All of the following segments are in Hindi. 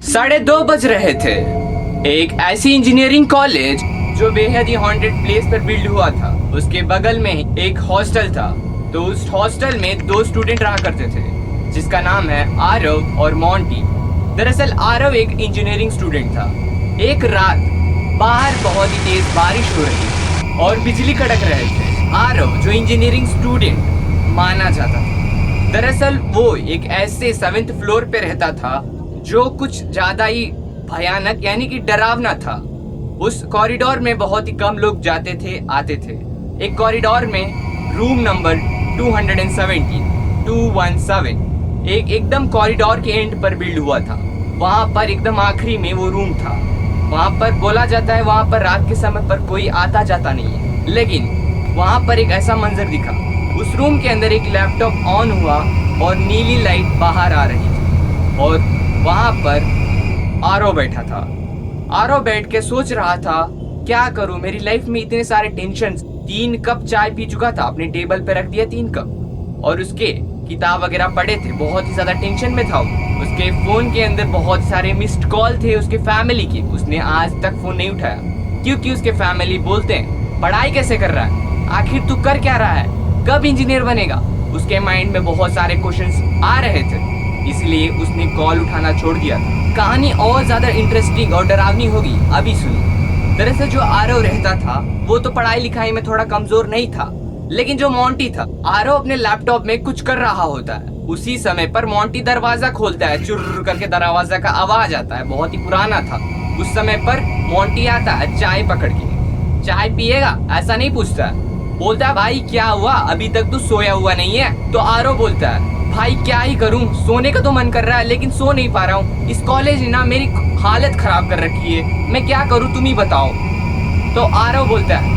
2:30 बज रहे थे। एक ऐसी इंजीनियरिंग कॉलेज जो बेहद ही हॉन्टेड प्लेस पर बिल्ड हुआ था, उसके बगल में एक हॉस्टल था। तो उस हॉस्टल में 2 स्टूडेंट रहा करते थे जिसका नाम है आरव और मोंटी। दरअसल आरव एक इंजीनियरिंग स्टूडेंट था। एक रात बाहर बहुत ही तेज बारिश हो रही थी और बिजली कड़क रहे थे। आरव जो इंजीनियरिंग स्टूडेंट माना जाता था, दरअसल वो एक ऐसे 7th फ्लोर पे रहता था जो कुछ ज्यादा ही भयानक यानी कि डरावना था। उस कॉरिडोर में बहुत ही कम लोग जाते थे आते थे। एक कॉरिडोर में रूम नंबर 217 एक एकदम कॉरिडोर के एंड पर बिल्ड हुआ था। वहां पर एकदम आखिरी में वो रूम था। वहां पर बोला जाता है वहां पर रात के समय पर कोई आता जाता नहीं है, लेकिन वहां पर एक ऐसा मंजर दिखा। उस रूम के अंदर एक लैपटॉप ऑन हुआ और नीली लाइट बाहर आ रही थी और वहां पर आरव बैठा था। आरव बैठ के सोच रहा था क्या करूं, मेरी लाइफ में इतने सारे टेंशन। 3 कप चाय पी चुका था, अपने टेबल पे रख दिया 3 कप, और उसके किताब वगैरह पढ़े थे। बहुत ही ज्यादा टेंशन में था। उसके फोन के अंदर बहुत सारे मिस्ड कॉल थे उसके फैमिली के। उसने आज तक फोन नहीं उठाया क्योंकि उसके फैमिली बोलते हैं पढ़ाई कैसे कर रहा है, आखिर तू कर क्या रहा है, कब इंजीनियर बनेगा। उसके माइंड में बहुत सारे क्वेश्चंस आ रहे थे, इसलिए उसने कॉल उठाना छोड़ दिया था। कहानी और ज्यादा इंटरेस्टिंग और डरावनी होगी, अभी सुनो। दरअसल जो आरव रहता था वो तो पढ़ाई लिखाई में थोड़ा कमजोर नहीं था, लेकिन जो मोंटी था, आरव अपने लैपटॉप में कुछ कर रहा होता है। उसी समय पर मोंटी दरवाजा खोलता है, चुर्र करके दरवाजा का आवाज आता है। बहुत ही पुराना था। उस समय पर मोंटी आता है चाय पकड़ के। चाय पिएगा ऐसा नहीं पूछता है, बोलता है भाई क्या हुआ, अभी तक तू सोया हुआ नहीं है। तो आरव बोलता है भाई क्या ही करूं, सोने का तो मन कर रहा है लेकिन सो नहीं पा रहा हूँ। इस कॉलेज ने ना मेरी हालत खराब कर रखी है, मैं क्या करूं तुम ही बताओ। तो आरव बोलता है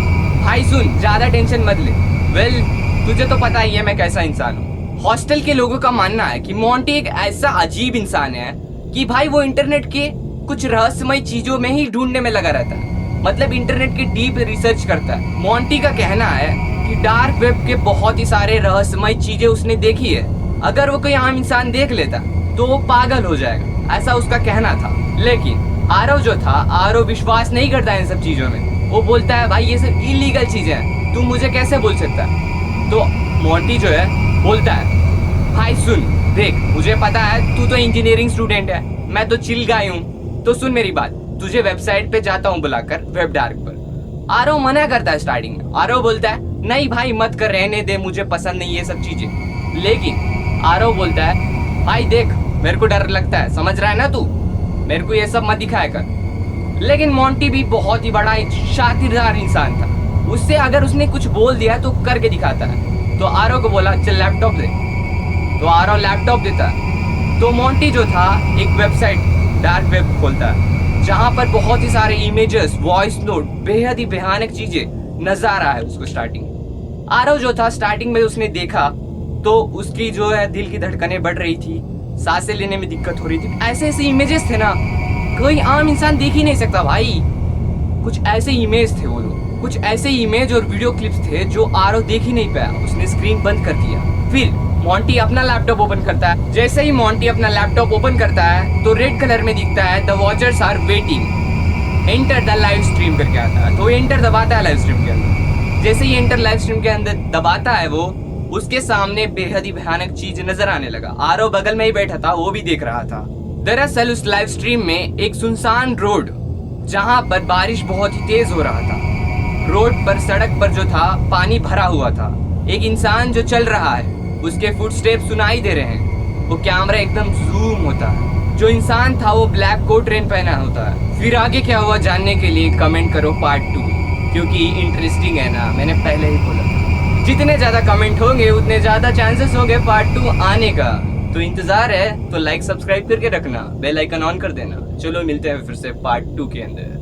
भाई सुन, ज्यादा टेंशन मत ले। वेल तुझे तो पता ही है मैं कैसा इंसान हूँ। हॉस्टल के लोगों का मानना है कि मोंटी एक ऐसा अजीब इंसान है कि भाई वो इंटरनेट के कुछ रहस्यमय चीजों में ही ढूंढने में लगा रहता है। मतलब इंटरनेट की डीप रिसर्च करता है। मोंटी का कहना है कि डार्क वेब के बहुत ही सारे रहस्यमय चीजें उसने देखी है। अगर वो कोई आम इंसान देख लेता तो वो पागल हो जाएगा, ऐसा उसका कहना था। लेकिन आरव जो था, आरव विश्वास नहीं करता इन सब चीजों में। वो बोलता है भाई ये सब इलीगल चीजें हैं, तू मुझे कैसे बोल सकता है। तो मोंटी जो है बोलता है भाई सुन देख, मुझे पता है तू तो इंजीनियरिंग स्टूडेंट है, मैं तो चिल गाय हूँ, तो सुन मेरी बात, तुझे वेबसाइट पे जाता हूँ बुलाकर, वेब डार्क पर। आरव मना करता है स्टार्टिंग में। आरव बोलता है नहीं भाई मत कर, रहने दे, मुझे पसंद नहीं ये सब चीजें। लेकिन आरव बोलता है भाई देख मेरे को डर लगता है, समझ रहा है ना तू, मेरे को ये सब मत दिखाया कर। लेकिन मोंटी भी बहुत ही बड़ा शातिरदार इंसान था। उससे अगर उसने कुछ बोल दिया तो करके दिखाता है। तो आरव को बोला चल लैपटॉप दे। तो आरव लैपटॉप देता है। तो मोंटी जो था एक वेबसाइट डार्क वेब खोलता है जहां पर बहुत ही सारे इमेजेस, वॉइस नोट, बेहद ही भयानक चीजें नजर आ रहा है उसको। स्टार्टिंग आरव जो था स्टार्टिंग में उसने देखा तो उसकी जो है दिल की धड़कनें बढ़ रही थी, सांसें लेने में दिक्कत हो रही थी। ऐसे ऐसे इमेजेस थे ना, कोई आम इंसान देख ही नहीं सकता भाई। कुछ ऐसे इमेज थे वो लोग, कुछ ऐसे इमेज और वीडियो क्लिप्स थे जो आरव देख ही नहीं पाया। उसने स्क्रीन बंद कर दिया। फिर मोंटी अपना लैपटॉप ओपन करता है। जैसे ही मोंटी अपना लैपटॉप ओपन करता है तो रेड कलर में दिखता है the watchers are waiting, enter the live stream करके आता है। तो एंटर दबाता है लाइव स्ट्रीम के अंदर। जैसे ही एंटर लाइव स्ट्रीम के अंदर दबाता है वो, उसके सामने बेहद ही भयानक चीज नजर आने लगा। आरव बगल में ही बैठा था, वो भी देख रहा था। दरअसल उस लाइव स्ट्रीम में एक सुनसान रोड, जहां पर बारिश बहुत ही तेज हो रहा था। रोड पर, सड़क पर जो था पानी भरा हुआ था। एक इंसान जो चल रहा है, उसके फुटस्टेप सुनाई दे रहे हैं। वो कैमरा एकदम जूम होता है। जो इंसान था वो ब्लैक कोट ट्रेन पहना होता है। फिर आगे क्या हुआ जानने के लिए कमेंट करो पार्ट 2, क्योंकि इंटरेस्टिंग है ना, मैंने पहले ही बोला था। जितने ज्यादा कमेंट होंगे उतने ज्यादा चांसेस होंगे पार्ट 2 आने का। तो इंतजार है तो लाइक सब्सक्राइब करके रखना, बेल आइकन ऑन कर देना। चलो मिलते हैं फिर से पार्ट 2 के अंदर।